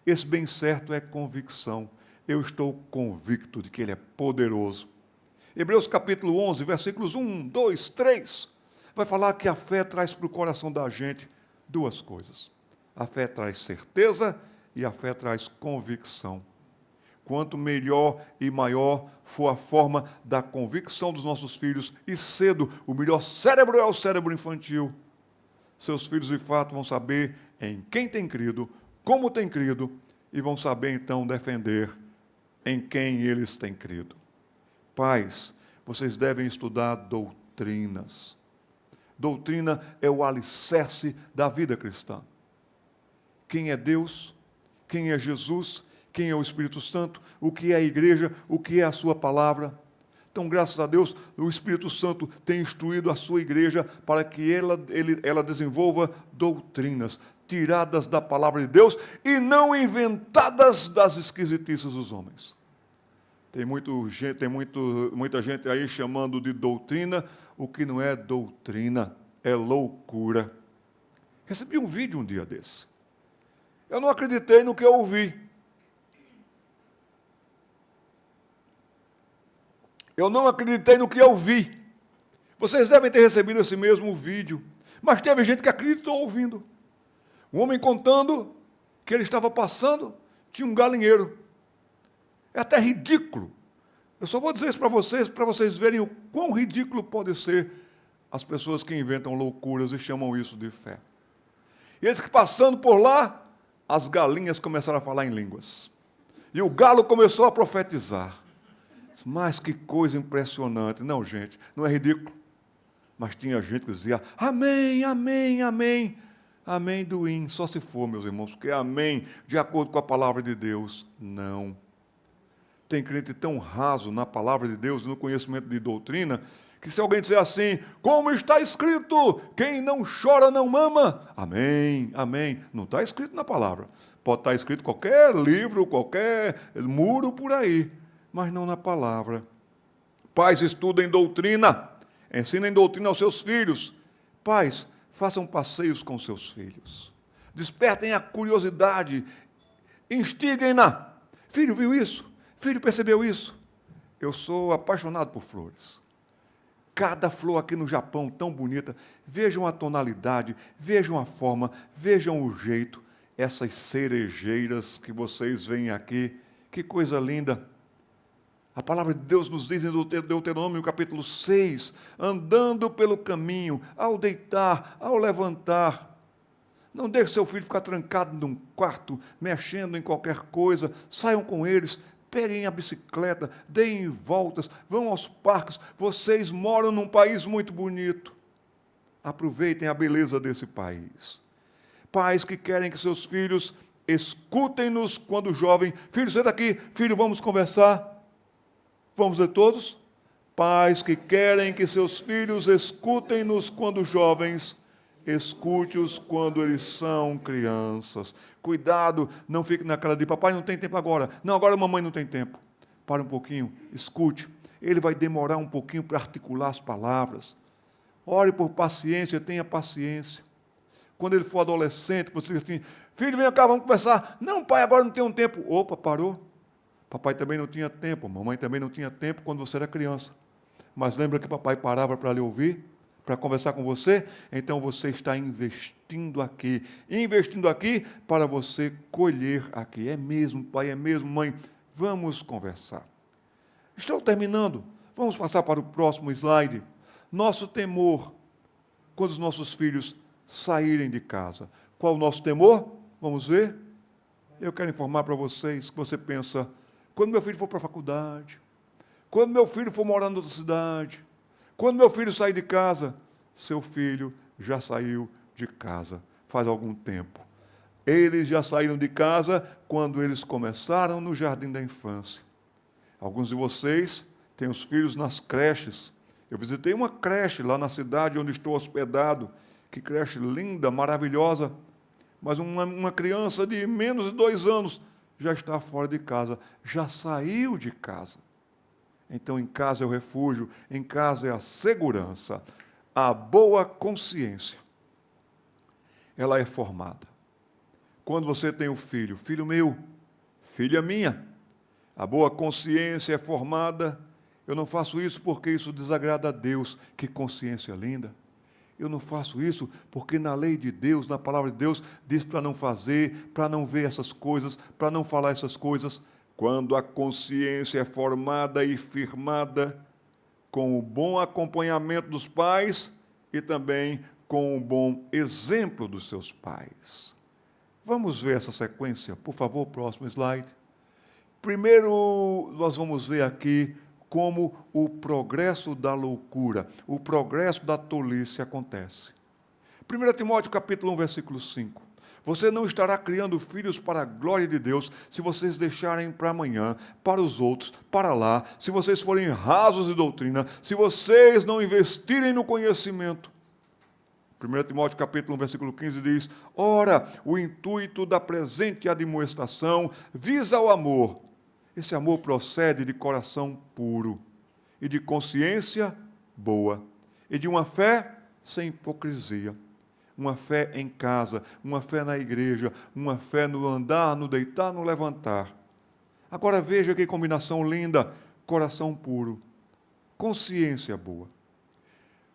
Esse bem certo é convicção. Eu estou convicto de que Ele é poderoso. Hebreus capítulo 11, versículos 1, 2, 3, vai falar que a fé traz para o coração da gente 2 coisas. A fé traz certeza e a fé traz convicção. Quanto melhor e maior for a forma da convicção dos nossos filhos, e cedo, o melhor cérebro é o cérebro infantil. Seus filhos, de fato, vão saber em quem tem crido, como tem crido, e vão saber, então, defender em quem eles têm crido. Pais, vocês devem estudar doutrinas. Doutrina é o alicerce da vida cristã. Quem é Deus? Quem é Jesus? Quem é o Espírito Santo? O que é a igreja? O que é a sua palavra? Então, graças a Deus, o Espírito Santo tem instruído a sua igreja para que ela desenvolva doutrinas tiradas da palavra de Deus e não inventadas das esquisitices dos homens. Tem muita gente aí chamando de doutrina o que não é doutrina, é loucura. Recebi um vídeo um dia desse. Eu não acreditei no que eu ouvi. Eu não acreditei no que eu vi. Vocês devem ter recebido esse mesmo vídeo, mas teve gente que acreditou ouvindo. Um homem contando que ele estava passando, tinha um galinheiro. É até ridículo. Eu só vou dizer isso para vocês verem o quão ridículo pode ser as pessoas que inventam loucuras e chamam isso de fé. E eles que passando por lá, as galinhas começaram a falar em línguas. E o galo começou a profetizar. Mas que coisa impressionante. Não, gente, não é ridículo. Mas tinha gente que dizia, amém, amém, amém. Amendoim, só se for, meus irmãos, porque amém, de acordo com a palavra de Deus, não. Tem crente tão raso na palavra de Deus e no conhecimento de doutrina, que se alguém disser assim, como está escrito, quem não chora não mama, amém, amém, não está escrito na palavra. Pode estar escrito em qualquer livro, qualquer muro por aí, mas não na palavra. Pais, estudem doutrina, ensinem doutrina aos seus filhos. Pais, façam passeios com seus filhos. Despertem a curiosidade, instiguem-na. Filho, viu isso? Filho, percebeu isso? Eu sou apaixonado por flores. Cada flor aqui no Japão tão bonita. Vejam a tonalidade, vejam a forma, vejam o jeito. Essas cerejeiras que vocês veem aqui, que coisa linda. A palavra de Deus nos diz em Deuteronômio capítulo 6, andando pelo caminho, ao deitar, ao levantar. Não deixe seu filho ficar trancado num quarto, mexendo em qualquer coisa. Saiam com eles, peguem a bicicleta, deem voltas, vão aos parques. Vocês moram num país muito bonito. Aproveitem a beleza desse país. Pais que querem que seus filhos escutem-nos quando jovem. Filho, senta aqui. Filho, vamos conversar. Vamos ler todos? Pais que querem que seus filhos escutem-nos quando jovens, escute-os quando eles são crianças. Cuidado, não fique na cara de papai não tem tempo agora. Não, agora a mamãe não tem tempo. Para um pouquinho, escute. Ele vai demorar um pouquinho para articular as palavras. Ore por paciência, tenha paciência. Quando ele for adolescente, você diz assim, filho, vem cá, vamos conversar. Não, pai, agora não tenho tempo. Opa, parou. Papai também não tinha tempo, mamãe também não tinha tempo quando você era criança. Mas lembra que papai parava para lhe ouvir, para conversar com você? Então você está investindo aqui para você colher aqui. É mesmo, pai, é mesmo, mãe. Vamos conversar. Estou terminando. Vamos passar para o próximo slide. Nosso temor quando os nossos filhos saírem de casa. Qual o nosso temor? Vamos ver? Eu quero informar para vocês que você pensa, quando meu filho for para a faculdade, quando meu filho for morar em outra cidade, quando meu filho sair de casa, seu filho já saiu de casa faz algum tempo. Eles já saíram de casa quando eles começaram no jardim da infância. Alguns de vocês têm os filhos nas creches. Eu visitei uma creche lá na cidade onde estou hospedado. Que creche linda, maravilhosa. Mas uma criança de menos de 2 anos já está fora de casa, já saiu de casa. Então, em casa é o refúgio, em casa é a segurança. A boa consciência, ela é formada. Quando você tem o filho, filho meu, filha minha, a boa consciência é formada. Eu não faço isso porque isso desagrada a Deus. Que consciência linda. Eu não faço isso porque na lei de Deus, na palavra de Deus, diz para não fazer, para não ver essas coisas, para não falar essas coisas. Quando a consciência é formada e firmada com o bom acompanhamento dos pais e também com o bom exemplo dos seus pais. Vamos ver essa sequência, por favor, próximo slide. Primeiro, nós vamos ver aqui como o progresso da loucura, o progresso da tolice acontece. 1 Timóteo capítulo 1, versículo 5. Você não estará criando filhos para a glória de Deus se vocês deixarem para amanhã, para os outros, para lá, se vocês forem rasos de doutrina, se vocês não investirem no conhecimento. 1 Timóteo capítulo 1, versículo 15 diz, ora, o intuito da presente admoestação visa o amor. Esse amor procede de coração puro e de consciência boa e de uma fé sem hipocrisia. Uma fé em casa, uma fé na igreja, uma fé no andar, no deitar, no levantar. Agora veja que combinação linda, coração puro, consciência boa.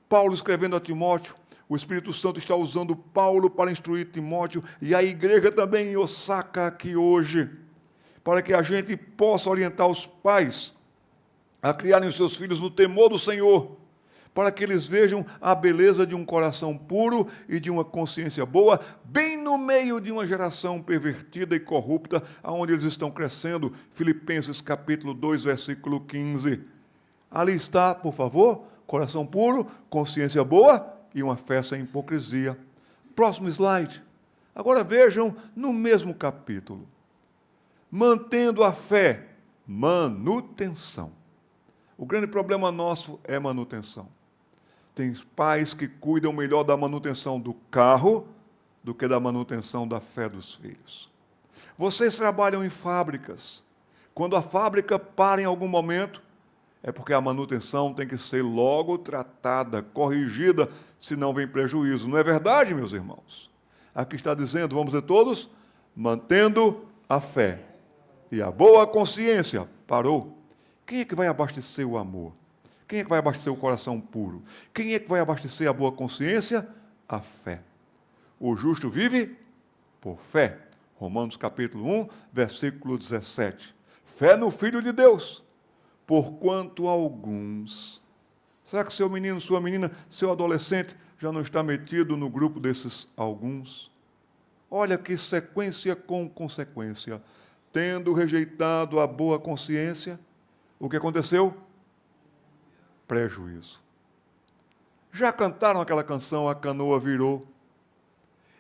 Paulo escrevendo a Timóteo, o Espírito Santo está usando Paulo para instruir Timóteo e a igreja também em Osaka aqui hoje, para que a gente possa orientar os pais a criarem os seus filhos no temor do Senhor, para que eles vejam a beleza de um coração puro e de uma consciência boa, bem no meio de uma geração pervertida e corrupta, aonde eles estão crescendo. Filipenses capítulo 2, versículo 15. Ali está, por favor, coração puro, consciência boa e uma fé sem hipocrisia. Próximo slide. Agora vejam no mesmo capítulo. Mantendo a fé, manutenção. O grande problema nosso é manutenção. Tem pais que cuidam melhor da manutenção do carro do que da manutenção da fé dos filhos. Vocês trabalham em fábricas. Quando a fábrica para em algum momento, é porque a manutenção tem que ser logo tratada, corrigida, senão vem prejuízo. Não é verdade, meus irmãos? Aqui está dizendo, vamos dizer todos, mantendo a fé. E a boa consciência parou. Quem é que vai abastecer o amor? Quem é que vai abastecer o coração puro? Quem é que vai abastecer a boa consciência? A fé. O justo vive por fé. Romanos capítulo 1, versículo 17. Fé no Filho de Deus. Porquanto alguns... Será que seu menino, sua menina, seu adolescente já não está metido no grupo desses alguns? Olha que sequência com consequência. Tendo rejeitado a boa consciência, o que aconteceu? Prejuízo. Já cantaram aquela canção, A Canoa Virou?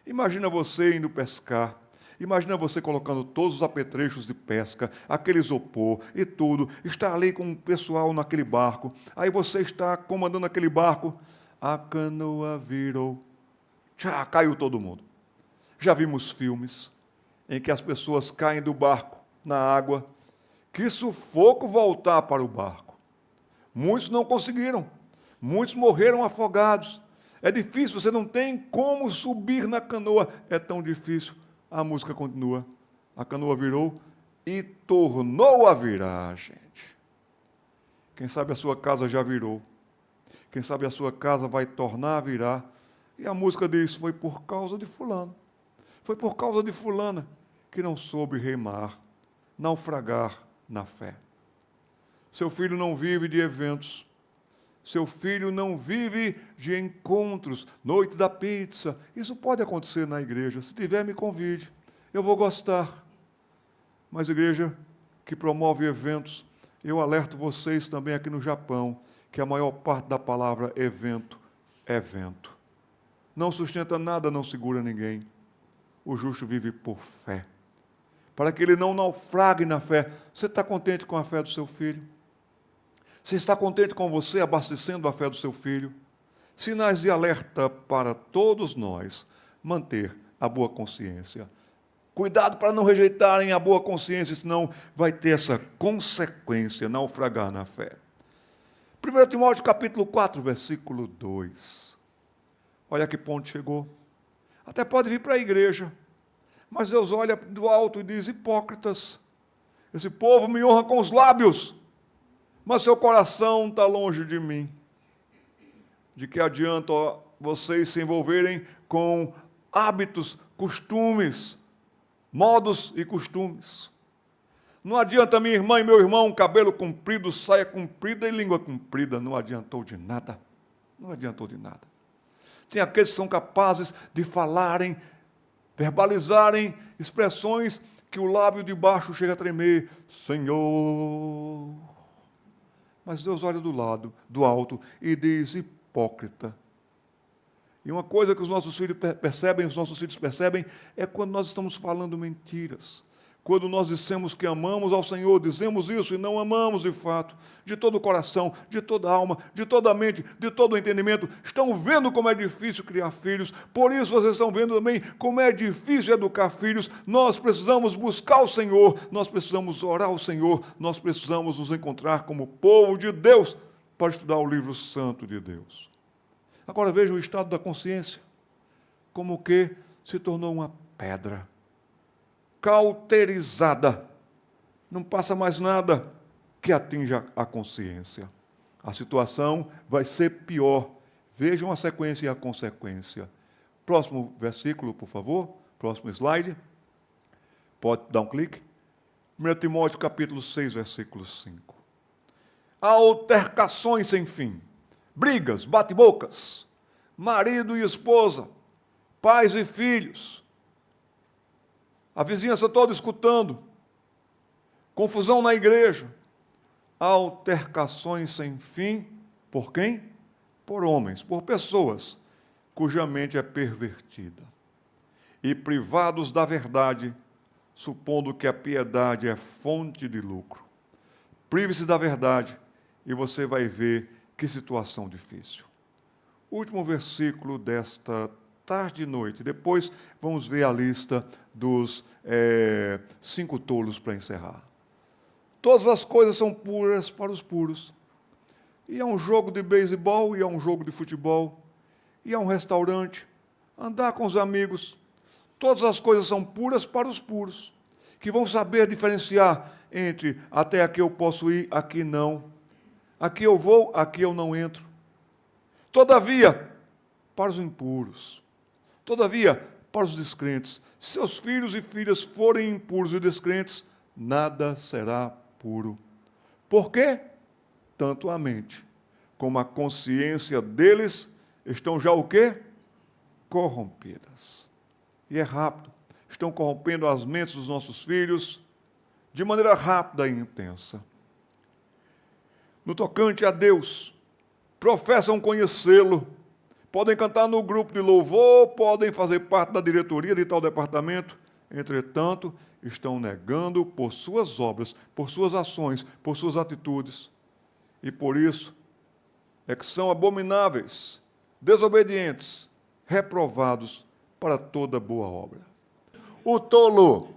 Imagina você indo pescar. Imagina você colocando todos os apetrechos de pesca, aquele isopor e tudo. Está ali com o pessoal naquele barco. Aí você está comandando aquele barco. A canoa virou. Já caiu todo mundo. Já vimos filmes em que as pessoas caem do barco na água. Que sufoco voltar para o barco. Muitos não conseguiram. Muitos morreram afogados. É difícil, você não tem como subir na canoa. É tão difícil. A música continua. A canoa virou e tornou a virar, gente. Quem sabe a sua casa já virou. Quem sabe a sua casa vai tornar a virar. E a música diz, foi por causa de fulano. Foi por causa de fulana que não soube remar, naufragar na fé. Seu filho não vive de eventos. Seu filho não vive de encontros, noite da pizza. Isso pode acontecer na igreja. Se tiver, me convide. Eu vou gostar. Mas igreja que promove eventos, eu alerto vocês também aqui no Japão, que a maior parte da palavra evento é vento. Não sustenta nada, não segura ninguém. O justo vive por fé. Para que ele não naufrague na fé. Você está contente com a fé do seu filho? Você está contente com você abastecendo a fé do seu filho? Sinais de alerta para todos nós manter a boa consciência. Cuidado para não rejeitarem a boa consciência, senão vai ter essa consequência, naufragar na fé. 1 Timóteo capítulo 4, versículo 2. Olha que ponto chegou. Até pode vir para a igreja, mas Deus olha do alto e diz, hipócritas, esse povo me honra com os lábios, mas seu coração está longe de mim. De que adianta vocês se envolverem com hábitos, costumes, modos e costumes? Não adianta minha irmã e meu irmão, cabelo comprido, saia comprida e língua comprida. Não adiantou de nada. Não adiantou de nada. Tem aqueles que são capazes de falarem, verbalizarem expressões que o lábio de baixo chega a tremer. Senhor... Mas Deus olha do lado, do alto, e diz, hipócrita. E uma coisa que os nossos filhos percebem, é quando nós estamos falando mentiras. Quando nós dissemos que amamos ao Senhor, dizemos isso e não amamos de fato. De todo o coração, de toda a alma, de toda a mente, de todo o entendimento. Estão vendo como é difícil criar filhos. Por isso vocês estão vendo também como é difícil educar filhos. Nós precisamos buscar o Senhor. Nós precisamos orar ao Senhor. Nós precisamos nos encontrar como povo de Deus para estudar o livro santo de Deus. Agora veja o estado da consciência. Como que se tornou uma pedra. Cauterizada. Não passa mais nada que atinja a consciência. A situação vai ser pior. Vejam a sequência e a consequência. Próximo versículo, por favor. Próximo slide. Pode dar um clique. 1 Timóteo capítulo 6, versículo 5. Há altercações sem fim, brigas, bate-bocas, marido e esposa, pais e filhos, a vizinhança toda escutando, confusão na igreja, altercações sem fim, por quem? Por homens, por pessoas cuja mente é pervertida, e privados da verdade, supondo que a piedade é fonte de lucro. Prive-se da verdade e você vai ver que situação difícil. Último versículo desta tarde e noite. Depois vamos ver a lista dos 5 tolos para encerrar. Todas as coisas são puras para os puros. E é um jogo de beisebol, e é um jogo de futebol, e é um restaurante, andar com os amigos. Todas as coisas são puras para os puros, que vão saber diferenciar entre até aqui eu posso ir, aqui não. Aqui eu vou, aqui eu não entro. Todavia, para os impuros, todavia, para os descrentes, se seus filhos e filhas forem impuros e descrentes, nada será puro. Por quê? Tanto a mente como a consciência deles estão já o quê? Corrompidas. E é rápido. Estão corrompendo as mentes dos nossos filhos de maneira rápida e intensa. No tocante a Deus, professam conhecê-lo, podem cantar no grupo de louvor, podem fazer parte da diretoria de tal departamento, entretanto, estão negando por suas obras, por suas ações, por suas atitudes. E por isso é que são abomináveis, desobedientes, reprovados para toda boa obra. O tolo.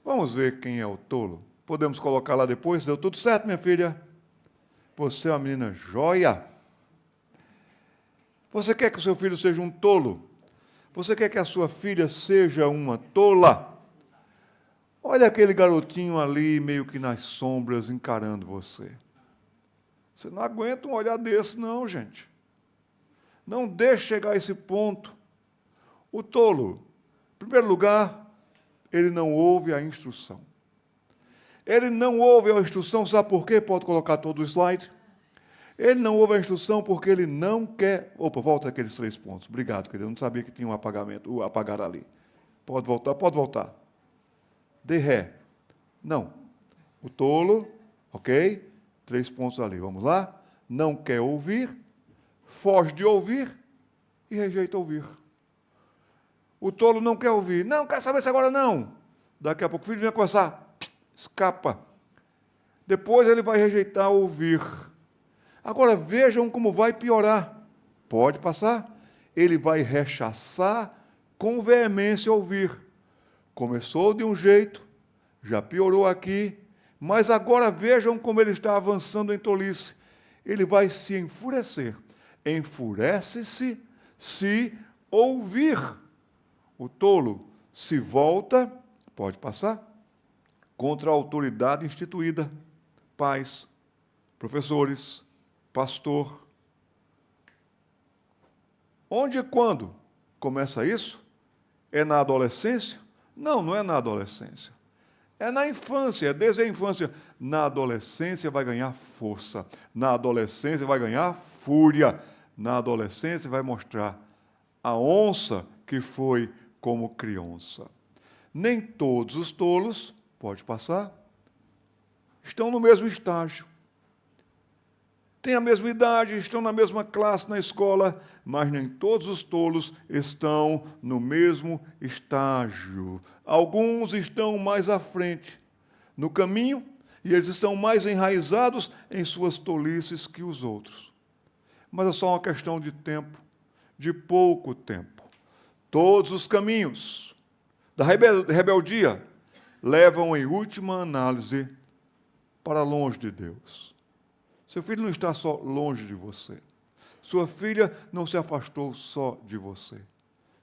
Vamos ver quem é o tolo. Podemos colocar lá depois. Deu tudo certo, minha filha? Você é uma menina joia. Você quer que o seu filho seja um tolo? Você quer que a sua filha seja uma tola? Olha aquele garotinho ali, meio que nas sombras, encarando você. Você não aguenta um olhar desse, não, gente. Não deixe chegar a esse ponto. O tolo, em primeiro lugar, ele não ouve a instrução. Ele não ouve a instrução, sabe por quê? Pode colocar todo o slide. Ele não ouve a instrução porque ele não quer... Opa, volta aqueles 3 pontos. Obrigado, querido. Eu não sabia que tinha um apagamento, o apagar ali. Pode voltar. Dê ré. Não. O tolo, ok? 3 pontos ali. Vamos lá? Não quer ouvir, foge de ouvir e rejeita ouvir. O tolo não quer ouvir. Não, quer saber se agora não. Daqui a pouco o filho vem começar. Escapa. Depois ele vai rejeitar ouvir. Agora vejam como vai piorar. Pode passar? Ele vai rechaçar com veemência ouvir. Começou de um jeito, já piorou aqui, mas agora vejam como ele está avançando em tolice. Ele vai se enfurecer. Enfurece-se se ouvir. O tolo se volta, pode passar, contra a autoridade instituída, pais, professores, pastor. Onde e quando começa isso? É na adolescência? Não, não é na adolescência. É na infância, é desde a infância. Na adolescência vai ganhar força. Na adolescência vai ganhar fúria. Na adolescência vai mostrar a onça que foi como criança. Nem todos os tolos, pode passar, estão no mesmo estágio. Têm a mesma idade, estão na mesma classe na escola, mas nem todos os tolos estão no mesmo estágio. Alguns estão mais à frente no caminho e eles estão mais enraizados em suas tolices que os outros. Mas é só uma questão de tempo, de pouco tempo. Todos os caminhos da rebeldia levam, em última análise, para longe de Deus. Seu filho não está só longe de você. Sua filha não se afastou só de você.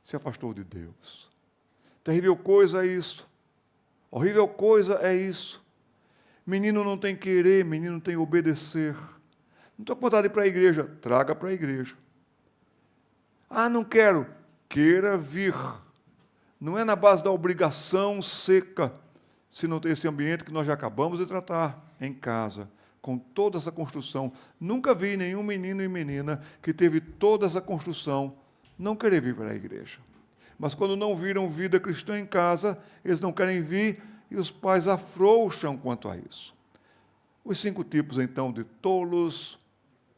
Se afastou de Deus. Terrível coisa é isso. Horrível coisa é isso. Menino não tem querer, menino tem obedecer. Não estou com vontade de ir para a igreja. Traga para a igreja. Ah, não quero. Queira vir. Não é na base da obrigação seca, se não tem esse ambiente que nós já acabamos de tratar em casa, com toda essa construção. Nunca vi nenhum menino e menina que teve toda essa construção não querer vir para a igreja. Mas quando não viram vida cristã em casa, eles não querem vir e os pais afrouxam quanto a isso. Os 5 tipos, então, de tolos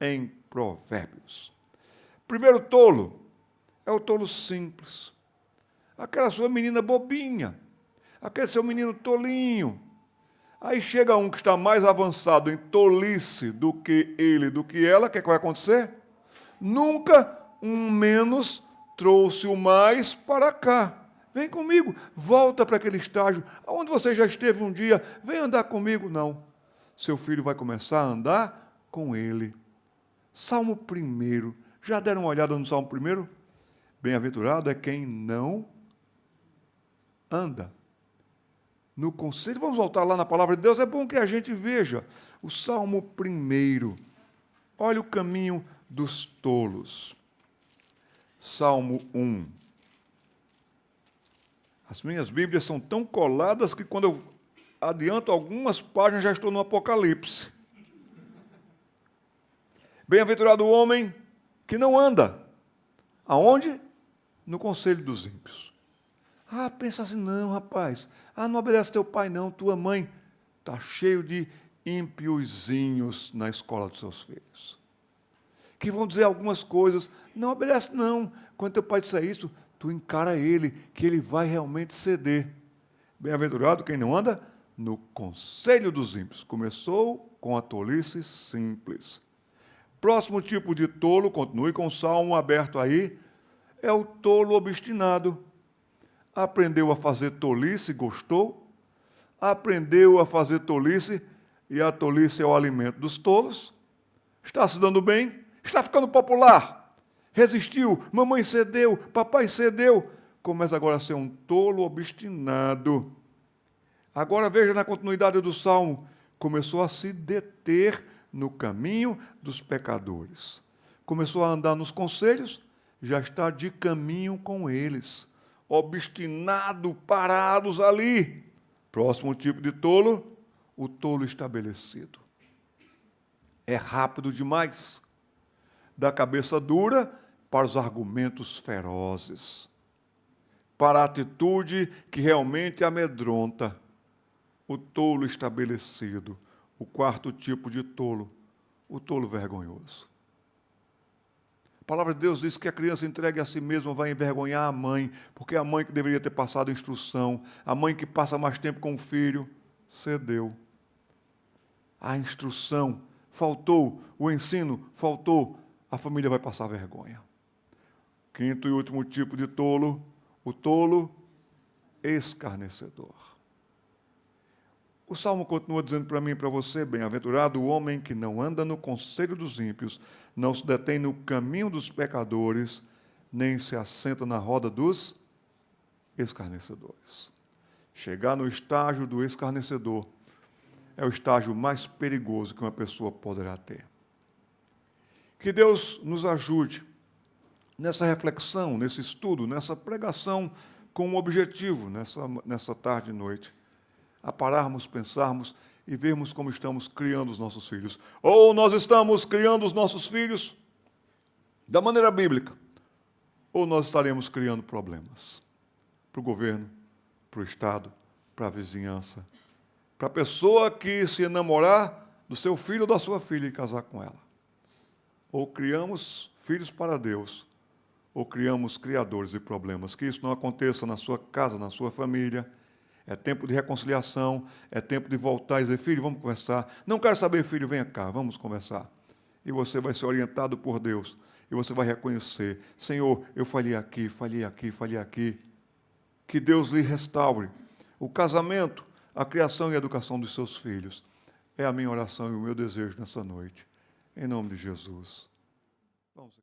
em Provérbios. Primeiro tolo é o tolo simples. Aquela sua menina bobinha, aquele seu menino tolinho. Aí chega um que está mais avançado em tolice do que ele, do que ela, o que vai acontecer? Nunca um menos trouxe o mais para cá. Vem comigo, volta para aquele estágio, onde você já esteve um dia, vem andar comigo. Não, seu filho vai começar a andar com ele. Salmo 1, já deram uma olhada no Salmo 1? Bem-aventurado é quem não anda no conselho. Vamos voltar lá na palavra de Deus. É bom que a gente veja o Salmo 1. Olha o caminho dos tolos. Salmo 1. As minhas Bíblias são tão coladas que quando eu adianto algumas páginas já estou no Apocalipse. Bem-aventurado o homem que não anda. Aonde? No conselho dos ímpios. Ah, pensa assim, não, rapaz. Ah, não obedece teu pai, não, tua mãe. Está cheio de ímpiozinhos na escola dos seus filhos. Que vão dizer algumas coisas. Não obedece, não. Quando teu pai disser isso, tu encara ele, que ele vai realmente ceder. Bem-aventurado quem não anda no conselho dos ímpios. Começou com a tolice simples. Próximo tipo de tolo, continue com o salmo aberto aí, é o tolo obstinado. Aprendeu a fazer tolice, gostou. Aprendeu a fazer tolice, e a tolice é o alimento dos tolos. Está se dando bem, está ficando popular. Resistiu, mamãe cedeu, papai cedeu. Começa agora a ser um tolo obstinado. Agora veja na continuidade do salmo, começou a se deter no caminho dos pecadores. Começou a andar nos conselhos, já está de caminho com eles. Obstinado, parados ali. Próximo tipo de tolo, o tolo estabelecido. É rápido demais. Da cabeça dura para os argumentos ferozes. Para a atitude que realmente amedronta. O tolo estabelecido. O quarto tipo de tolo, o tolo vergonhoso. A palavra de Deus diz que a criança entregue a si mesma vai envergonhar a mãe, porque a mãe que deveria ter passado a instrução, a mãe que passa mais tempo com o filho, cedeu. A instrução faltou, o ensino faltou, a família vai passar vergonha. Quinto e último tipo de tolo, o tolo escarnecedor. O Salmo continua dizendo para mim e para você, bem-aventurado o homem que não anda no conselho dos ímpios, não se detém no caminho dos pecadores, nem se assenta na roda dos escarnecedores. Chegar no estágio do escarnecedor é o estágio mais perigoso que uma pessoa poderá ter. Que Deus nos ajude nessa reflexão, nesse estudo, nessa pregação com um objetivo, nessa tarde e noite, a pararmos, pensarmos e vermos como estamos criando os nossos filhos. Ou nós estamos criando os nossos filhos da maneira bíblica, ou nós estaremos criando problemas para o governo, para o Estado, para a vizinhança, para a pessoa que se enamorar do seu filho ou da sua filha e casar com ela. Ou criamos filhos para Deus, ou criamos criadores de problemas. Que isso não aconteça na sua casa, na sua família. É tempo de reconciliação, é tempo de voltar e dizer, filho, vamos conversar. Não quero saber, filho, venha cá, vamos conversar. E você vai ser orientado por Deus. E você vai reconhecer, Senhor, eu falhei aqui, falhei aqui, falhei aqui. Que Deus lhe restaure. O casamento, a criação e a educação dos seus filhos. É a minha oração e o meu desejo nessa noite. Em nome de Jesus. Vamos.